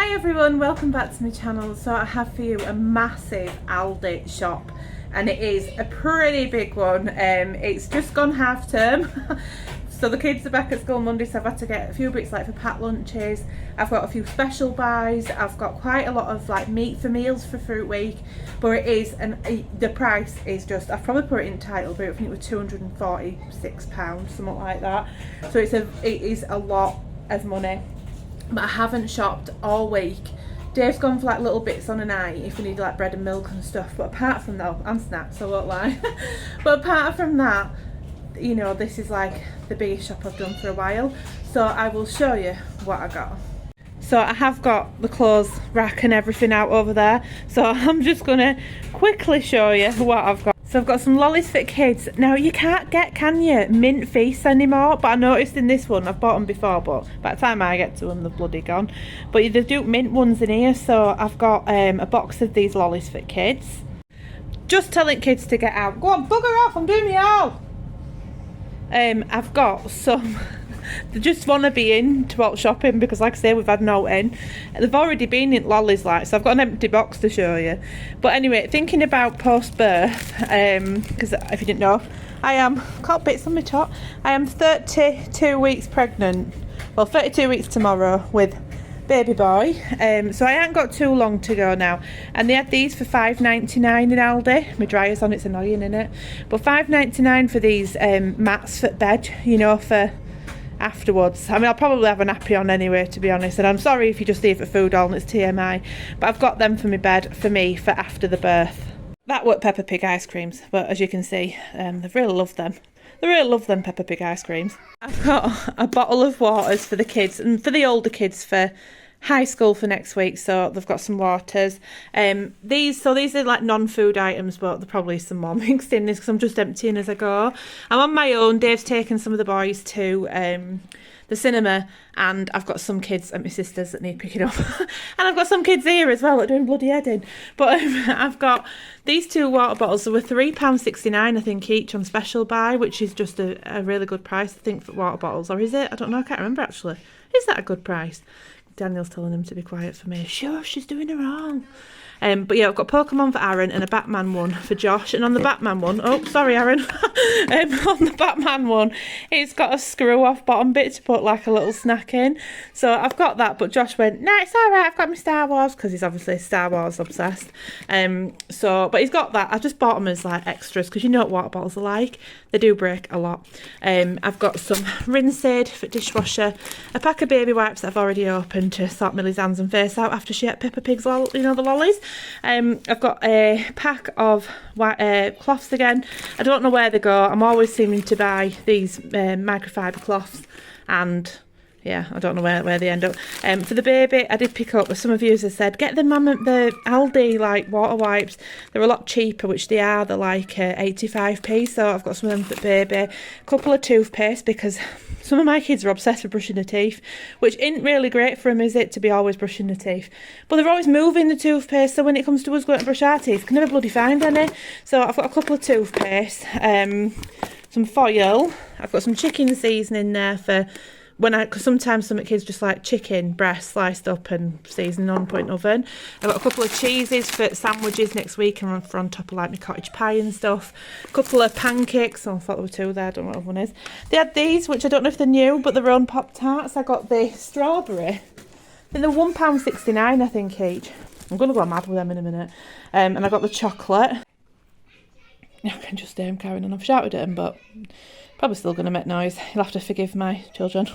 Hi everyone, welcome back to my channel. So I have for you a massive Aldi shop, and it is a pretty big one. It's just gone half term so the kids are back at school Monday, so I've had to get a few bits like for packed lunches. I've got a few special buys. I've got quite a lot of like meat for meals for fruit week, but it is, and the price is just, I've probably put it in the title, but I think it was £246, something like that. So it is a lot of money. But I haven't shopped all week. Dave's gone for like little bits on a night if we need like bread and milk and stuff, but apart from that, and snacks, I won't lie. But apart from that, you know, this is like the biggest shop I've done for a while. So I will show you what I got. So I have got the clothes rack and everything out over there, so I'm just gonna quickly show you what I've got. So I've got some lollies for kids. Now you can't get, can you, mint feasts anymore? But I noticed in this one, I've bought them before, but by the time I get to them, they're bloody gone. But they do mint ones in here, so I've got a box of these lollies for kids. Just telling kids to get out. Go on, bugger off, I'm doing my all. I've got some, they just want to be in to out shopping because like I say, we've had no in. They've already been in lollies like, so I've got an empty box to show you. But anyway, thinking about post-birth, because if you didn't know, I am, got bits on my top, I am 32 weeks pregnant, well 32 weeks tomorrow with baby boy, so I ain't got too long to go now. And they had these for £5.99 in Aldi. My dryer's on, it's annoying, innit? But £5.99 for these mats for bed, you know, for afterwards. I mean, I'll probably have a nappy on anyway, to be honest, and I'm sorry if you just leave for food all and it's TMI, but I've got them for my bed, for me, for after the birth. That were Peppa Pig ice creams, but as you can see, they've really loved them. They really love them Peppa Pig ice creams. I've got a bottle of waters for the kids, and for the older kids for high school for next week, so they've got some waters. These are like non-food items, but there's probably some more mixed in this because I'm just emptying as I go. I'm on my own. Dave's taken some of the boys to the cinema, and I've got some kids at my sister's that need picking up and I've got some kids here as well that are doing bloody head in. But I've got these two water bottles. They were £3.69 I think each on special buy, which is just a really good price I think for water bottles. Or is it? I don't know, I can't remember actually. Is that a good price? Daniel's telling him to be quiet for me. Sure, she's doing her wrong. But yeah, I've got Pokemon for Aaron and a Batman one for Josh. And on the Batman one, oh, sorry, Aaron. On the Batman one, it's got a screw-off bottom bit to put like a little snack in. So I've got that, but Josh went, no, it's all right, I've got my Star Wars, because he's obviously Star Wars obsessed. But he's got that. I just bought them as like extras, because you know what water bottles are like. They do break a lot. I've got some rinse aid for dishwasher, a pack of baby wipes that I've already opened to sort Millie's hands and face out after she ate Peppa Pig's, you know, the lollies. I've got a pack of cloths again. I don't know where they go. I'm always seeming to buy these microfiber cloths, and yeah, I don't know where they end up. For the baby, I did pick up, some of you have said, get the Aldi like water wipes. They're a lot cheaper, which they are. They're like 85p, so I've got some of them for the baby. A couple of toothpaste, because some of my kids are obsessed with brushing their teeth, which isn't really great for them, is it, to be always brushing their teeth? But they're always moving the toothpaste, so when it comes to us going to brush our teeth, can never bloody find any. So I've got a couple of toothpaste, some foil. I've got some chicken seasoning there for because sometimes some kids just like chicken breast sliced up and seasoned on, put in the oven. I've got a couple of cheeses for sandwiches next week and for on top of like my cottage pie and stuff. A couple of pancakes. Oh, I thought there were two there, I don't know what other one is. They had these, which I don't know if they're new, but they're own Pop-Tarts. I got the strawberry. They're £1.69 I think each. I'm going to go mad with them in a minute. And I got the chocolate. I can just carrying on. I've shouted at them, but probably still going to make noise. You'll have to forgive my children.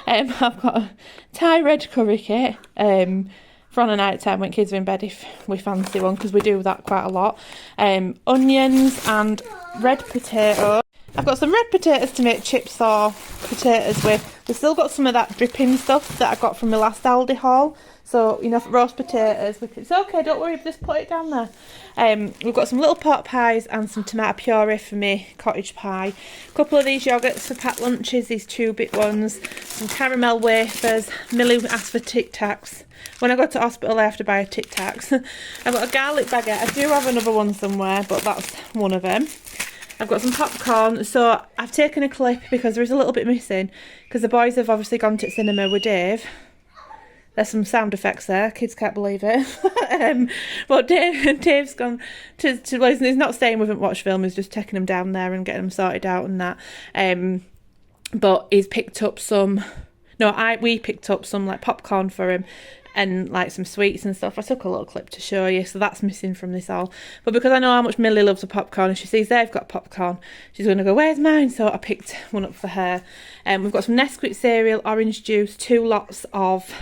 I've got a Thai red curry kit for on a night time when kids are in bed if we fancy one, because we do that quite a lot. Onions and red potatoes. I've got some red potatoes to make chips or potatoes with. We've still got some of that dripping stuff that I got from my last Aldi haul. So, you know, for roast potatoes, it's okay, don't worry, just put it down there. We've got some little pot pies and some tomato puree for me cottage pie. A couple of these yogurts for packed lunches, these 2-bit ones. Some caramel wafers. Millie asked for Tic Tacs. When I go to hospital, I have to buy a Tic Tacs. I've got a garlic baguette. I do have another one somewhere, but that's one of them. I've got some popcorn, so I've taken a clip because there is a little bit missing, because the boys have obviously gone to cinema with Dave. There's some sound effects there. Kids can't believe it. But Dave's gone to well, he's not staying with him to watch film. He's just taking them down there and getting them sorted out and that. But he's picked up some. No, we picked up some like popcorn for him. And like some sweets and stuff. I took a little clip to show you, so that's missing from this all. But because I know how much Millie loves a popcorn, and she sees they've got popcorn, she's going to go, where's mine? So I picked one up for her. We've got some Nesquik cereal, orange juice, 2 lots of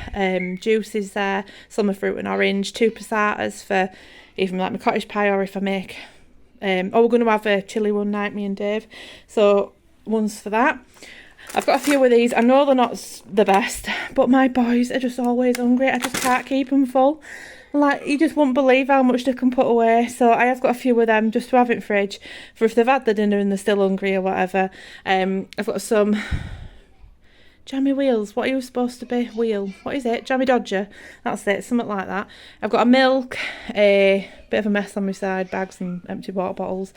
juices there, summer fruit and orange, 2 passatas for even like my cottage pie, or if I make... we're going to have a chilli one night, me and Dave. So one's for that. I've got a few of these. I know they're not the best, but my boys are just always hungry. I just can't keep them full. Like, you just won't believe how much they can put away. So I have got a few of them just to have in fridge for if they've had the dinner and they're still hungry or whatever. I've got some jammy wheels. What are you supposed to be? Wheel. What is it? Jammy Dodger. That's it. Something like that. I've got a milk, a bit of a mess on my side, bags and empty water bottles.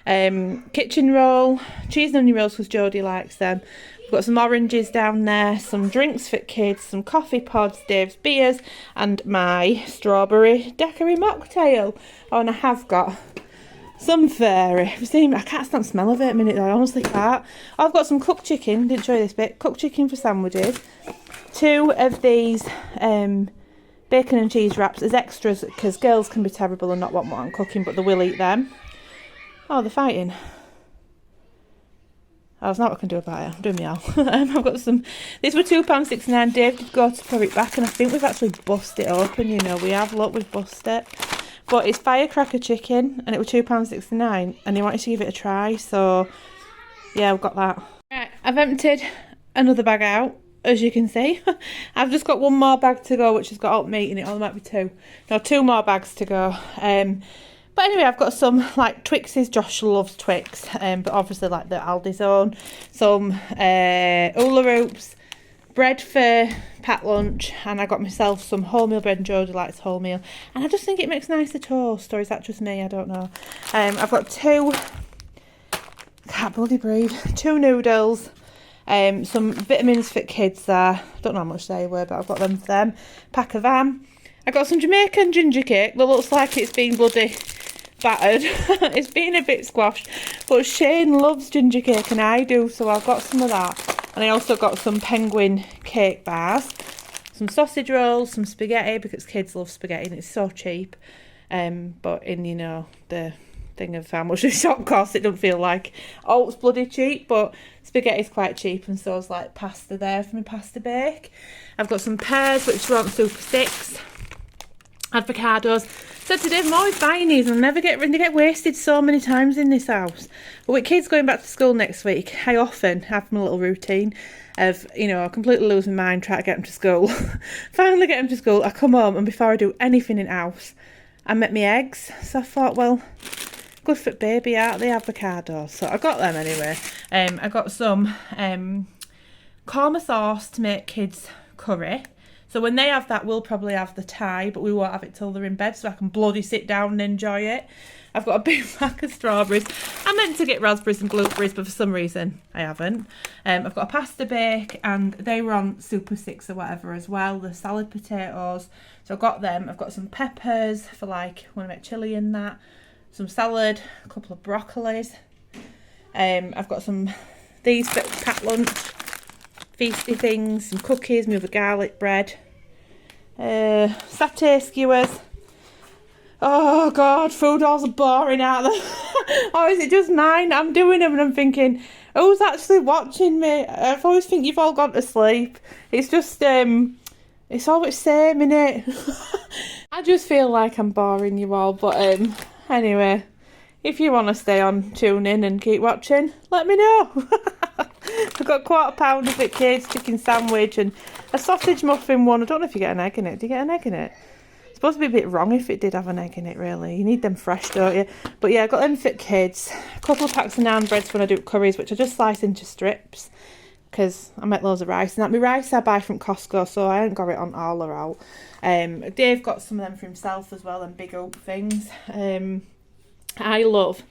Kitchen roll, cheese and onion rolls because Jodie likes them. We've got some oranges down there, some drinks for kids, some coffee pods, Dave's beers, and my strawberry daiquiri mocktail. Oh, and I have got some fairy. I can't stand the smell of it a minute though, I honestly can't. I've got some cooked chicken, didn't show you this bit, cooked chicken for sandwiches. 2 of these bacon and cheese wraps as extras because girls can be terrible and not want what I'm cooking, but they will eat them. Oh, they're fighting. Oh, there's not what I can do about it. I'm doing me all. I've got some... These were £2.69. Dave did go to put it back, and I think we've actually busted it open, you know. We have, look, we've busted it. But it's firecracker chicken, and it was £2.69, and he wanted to give it a try, so... Yeah, we've got that. Right, I've emptied another bag out, as you can see. I've just got one more bag to go, which has got alt meat in it. Oh, there might be 2. No, 2 more bags to go. But anyway, I've got some like Twixes. Josh loves Twix, but obviously like the Aldi's own. Some hula hoops, bread for packed lunch, and I got myself some wholemeal bread, and Jodie likes wholemeal. And I just think it makes nicer toast, or is that just me? I don't know. I've got 2, can't bloody breathe, 2 noodles, some vitamins for kids there. Don't know how much they were, but I've got them for them. Pack of ham. I got some Jamaican ginger cake that looks like it's been bloody battered. It's been a bit squashed, but Shane loves ginger cake and I do, so I've got some of that. And I also got some penguin cake bars, some sausage rolls, some spaghetti because kids love spaghetti and it's so cheap. But in, you know, the thing of how much the shop costs, it doesn't feel like, oh, it's bloody cheap, but spaghetti's quite cheap, and so is like pasta there for my pasta bake. I've got some pears, which were on Super 6. Avocados. So today I'm always buying these and they get wasted so many times in this house. But with kids going back to school next week, I often have my little routine of, you know, I completely lose my mind trying to get them to school. Finally get them to school, I come home and before I do anything in the house, I make my eggs. So I thought, well, good for baby, aren't they, avocados? So I got them anyway. I got some korma sauce to make kids curry. So when they have that, we'll probably have the Thai, but we won't have it till they're in bed, so I can bloody sit down and enjoy it. I've got a big pack of strawberries. I meant to get raspberries and blueberries, but for some reason I haven't. I've got a pasta bake, and they were on Super 6 or whatever as well, the salad potatoes. So I got them. I've got some peppers for like, want to make chilli in that. Some salad, a couple of broccolis. I've got some, these for packed lunch, feasty things, some cookies, my other garlic bread. Satay skewers. Oh god, food halls are boring, aren't they? Or is it just mine? I'm doing them and I'm thinking, who's actually watching me? I always think you've all gone to sleep. It's just, it's always same, innit? I just feel like I'm boring you all, but anyway, if you want to stay on, tune in and keep watching, let me know. I've got £1/4 of it, kids, chicken sandwich and a sausage muffin one. I don't know if you get an egg in it. Do you get an egg in it? It's supposed to be a bit wrong if it did have an egg in it, really. You need them fresh, don't you? But yeah, I got them for kids. A couple of packs of naan breads when I do curries, which I just slice into strips because I make loads of rice. And that my rice I buy from Costco, so I ain't got it on all or out. Dave got some of them for himself as well, and big oak things. I love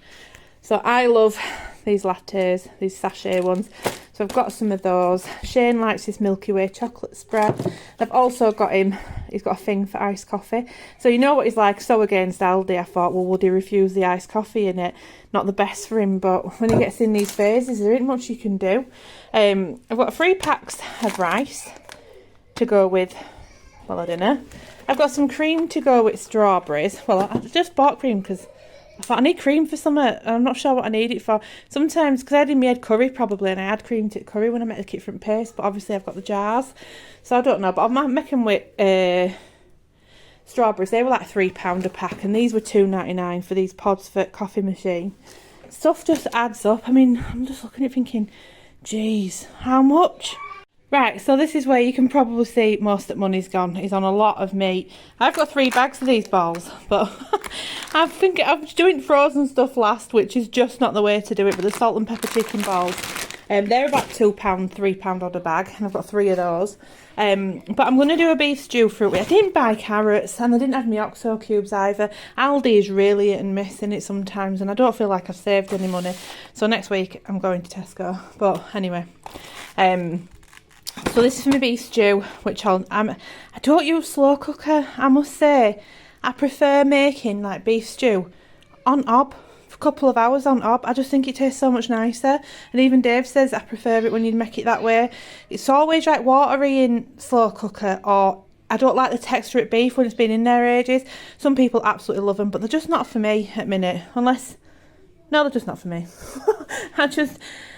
these lattes, these sachet ones. So I've got some of those. Shane likes his Milky Way chocolate spread. I've also got him, he's got a thing for iced coffee. So you know what he's like, so against Aldi. I thought, well, would he refuse the iced coffee in it? Not the best for him, but when he gets in these phases, there ain't much you can do. I've got 3 packs of rice to go with, well, I don't know. I've got some cream to go with strawberries. Well, I just bought cream because I thought I need cream for something. I'm not sure what I need it for. Sometimes, because I did my head curry probably, and I had cream to curry when I made the kit from paste, but obviously I've got the jars. So I don't know, but I'm making with strawberries. They were like £3 a pack, and these were £2.99 for these pods for coffee machine. Stuff just adds up. I mean, I'm just looking at it thinking, geez, how much? Right, so this is where you can probably see most of the money's gone. It's on a lot of meat. I've got 3 bags of these balls, but I think I was doing frozen stuff last, which is just not the way to do it, but the salt and pepper chicken balls, they're about £2, £3 odd a bag, and I've got 3 of those. But I'm going to do a beef stew for it. I didn't buy carrots, and I didn't have my OXO cubes either. Aldi is really hit and miss in it sometimes, and I don't feel like I've saved any money. So next week I'm going to Tesco. But anyway, so this is for my beef stew, which I don't use slow cooker. I must say, I prefer making like beef stew on hob for a couple of hours on hob. I just think it tastes so much nicer. And even Dave says I prefer it when you make it that way. It's always like watery in slow cooker, or I don't like the texture of beef when it's been in there ages. Some people absolutely love them, but they're just not for me at the minute. Unless, no, they're just not for me.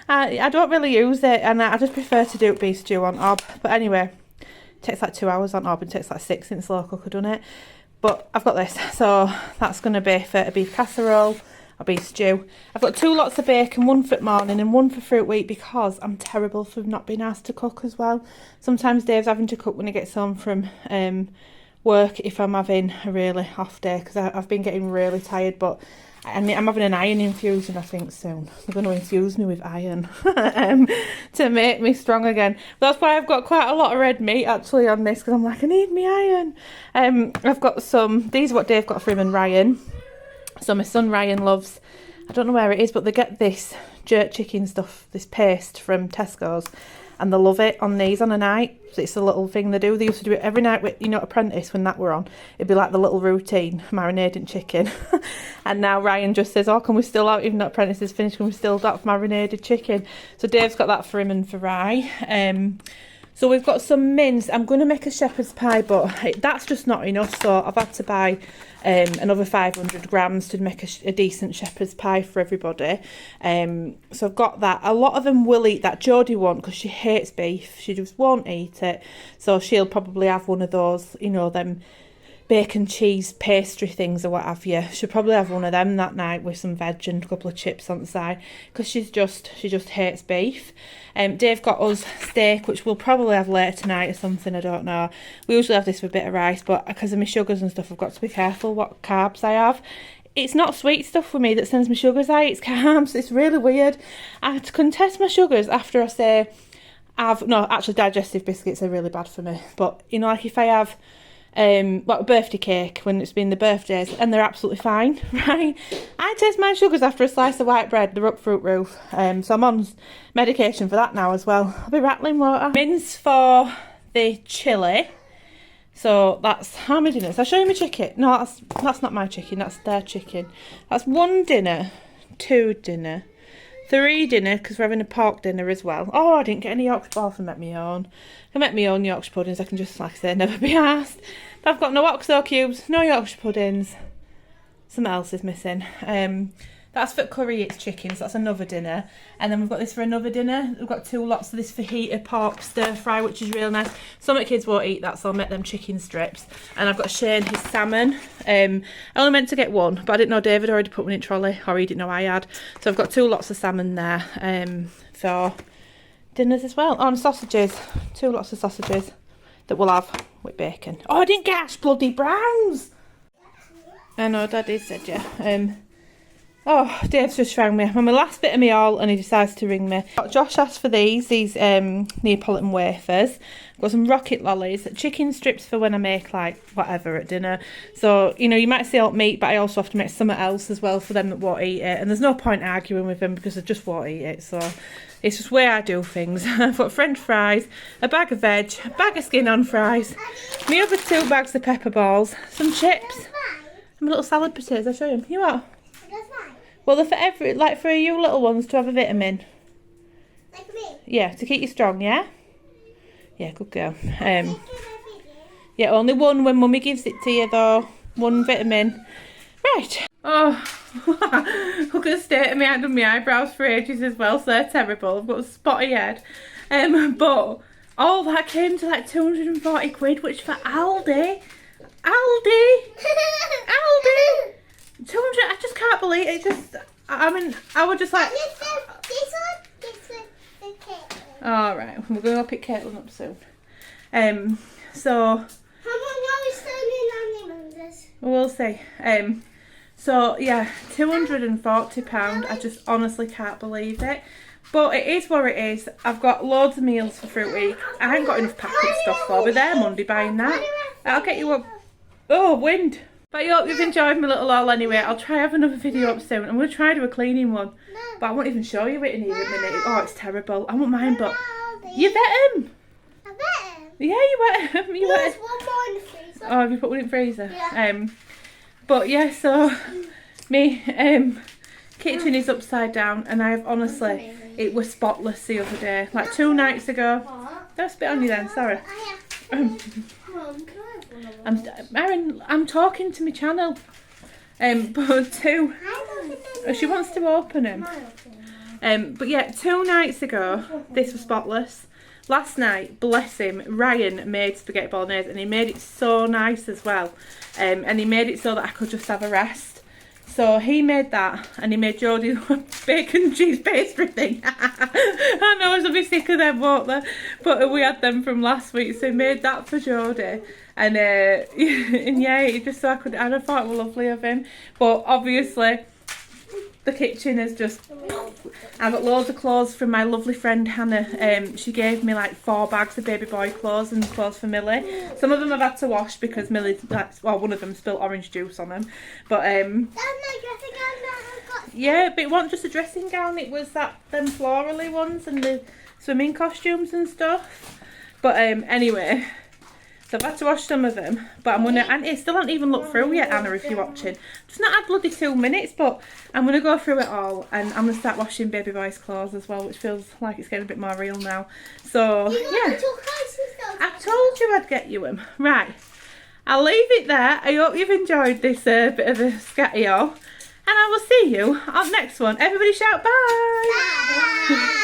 I don't really use it, and I just prefer to do beef stew on hob. But anyway, it takes like 2 hours on hob and takes like 6 in slow cooker, doesn't it? But I've got this, so that's going to be for a beef casserole, a beef stew. I've got 2 lots of bacon, 1 for the morning and 1 for fruit week, because I'm terrible for not being asked to cook as well. Sometimes Dave's having to cook when he gets home from work if I'm having a really off day, because I've been getting really tired. But I'm having an iron infusion, I think, soon. They're going to infuse me with iron to make me strong again. That's why I've got quite a lot of red meat, actually, on this, because I'm like, I need me iron. I've got some, these are what Dave got for him and Ryan. So my son Ryan loves, I don't know where it is, but they get this jerk chicken stuff, this paste from Tesco's, and they love it on these on a night. So it's a little thing they do. They used to do it every night with, you know, Apprentice, when that were on. It'd be like the little routine, marinating chicken. And now Ryan just says, oh, can we still have, even though Apprentice is finished, can we still have marinated chicken? So Dave's got that for him and for Rye. So we've got some mince. I'm going to make a shepherd's pie, but that's just not enough. So I've had to buy another 500 grams to make a decent shepherd's pie for everybody. So I've got that. A lot of them will eat that. Jodie won't, because she hates beef. She just won't eat it. So she'll probably have one of those, you know, them bacon cheese pastry things or what have you. She'll probably have one of them that night with some veg and a couple of chips on the side, because she just hates beef. Dave got us steak, which we'll probably have later tonight or something, I don't know. We usually have this with a bit of rice, but because of my sugars and stuff, I've got to be careful what carbs I have. It's not sweet stuff for me that sends my sugars high, it's carbs. It's really weird. I can test my sugars after I say no, actually digestive biscuits are really bad for me. But, you know, like if I have a birthday cake when it's been the birthdays, and they're absolutely fine, right? I taste my sugars after a slice of white bread. They're up fruit roof. So I'm on medication for that now as well. I'll be rattling water. Mince for the chilli. So that's how many dinners? I'll show you my chicken. No, that's not my chicken. That's their chicken. That's 1 dinner, 2 dinner, 3 dinner, because we're having a pork dinner as well. Oh, I didn't get any Yorkshire balls and make my own. I can make my own Yorkshire puddings. I can just, like I say, never be asked. But I've got no OXO cubes, no Yorkshire puddings. Something else is missing. That's for curry, it's chicken, so that's another dinner. And then we've got this for another dinner. We've got 2 lots of this fajita pork stir fry, which is real nice. Some of the kids won't eat that, so I'll make them chicken strips. And I've got Shane his salmon. I only meant to get 1, but I didn't know David already put one in trolley, or he didn't know I had. So I've got 2 lots of salmon there for dinners as well. Oh, and sausages. 2 lots of sausages that we'll have with bacon. Oh, I didn't get hash bloody browns! I know, Daddy said, yeah. Oh, Dave's just rang me. I'm on my last bit of me all and he decides to ring me. Josh asked for these Neapolitan wafers. I've got some rocket lollies, chicken strips for when I make like whatever at dinner. So, you know, you might say alt meat, but I also have to make something else as well for them that won't eat it. And there's no point arguing with them because they just won't eat it. So it's just the way I do things. I've got French fries, a bag of veg, a bag of skin on fries, my other 2 bags of pepper balls, some chips, and my little salad potatoes. I'll show you. You what? Well, they're for you little ones to have a vitamin. Like me? Yeah, to keep you strong, yeah? Yeah, good girl. Yeah, only one when Mummy gives it to you though. 1 vitamin. Right. Oh, look at the state of me. I haven't done my eyebrows for ages as well, so they're terrible. I've got a spotty head. But all that came to like 240 quid, which for Aldi. Aldi! 200, I just can't believe it. I mean, I was just like... This one, Alright, we're going to pick Caitlin up soon. So... How long are we still in Mondays? We'll see. So, yeah, £240. I just honestly can't believe it. But it is what it is. I've got loads of meals for Fruit Week. I ain't got enough packet stuff for. I'll be there Monday buying that. I'll get you up... Oh, wind! But I hope you've enjoyed my little haul anyway. I'll try have another video up soon. I'm going to try do a cleaning one. But I won't even show you it in here in a minute. Oh, it's terrible. I won't mind, but... You bet him! I bet him? Yeah, you bet him. There's one more in the freezer. Oh, have you put one in the freezer? Yeah. But yeah, so... Me, kitchen is upside down. And I've honestly... It was spotless the other day. Like 2 nights ago. What? Don't spit on you then, sorry. Mum, can I have one of Erin, I'm talking to my channel. But 2... Oh, she wants to open them. But yeah, 2 nights ago, this was spotless. Last night, bless him, Ryan made spaghetti bolognese and he made it so nice as well. And he made it so that I could just have a rest. So he made that and he made Jodie bacon cheese pastry thing. I know, I'll be sick of them, won't they? But we had them from last week, so he made that for Jodie. And, and yeah, it just so I could, and I thought it was lovely of him. But obviously, the kitchen is just... I got loads of clothes from my lovely friend Hannah. She gave me like 4 bags of baby boy clothes and clothes for Millie. Some of them I've had to wash because Millie, well, one of them spilled orange juice on them. But That's my dressing gown that I've got. yeah, but it wasn't just a dressing gown. It was them florally ones and the swimming costumes and stuff. But anyway. So I've had to wash some of them, but I'm gonna, and it still hasn't even looked through yet, Anna, if you're watching. Just not had bloody 2 minutes, but I'm gonna go through it all, and I'm gonna start washing baby boy's clothes as well, which feels like it's getting a bit more real now. So yeah, I told you I'd get you them. Right, I'll leave it there. I hope you've enjoyed this bit of a scatty-o, and I will see you on the next one. Everybody shout bye! Bye.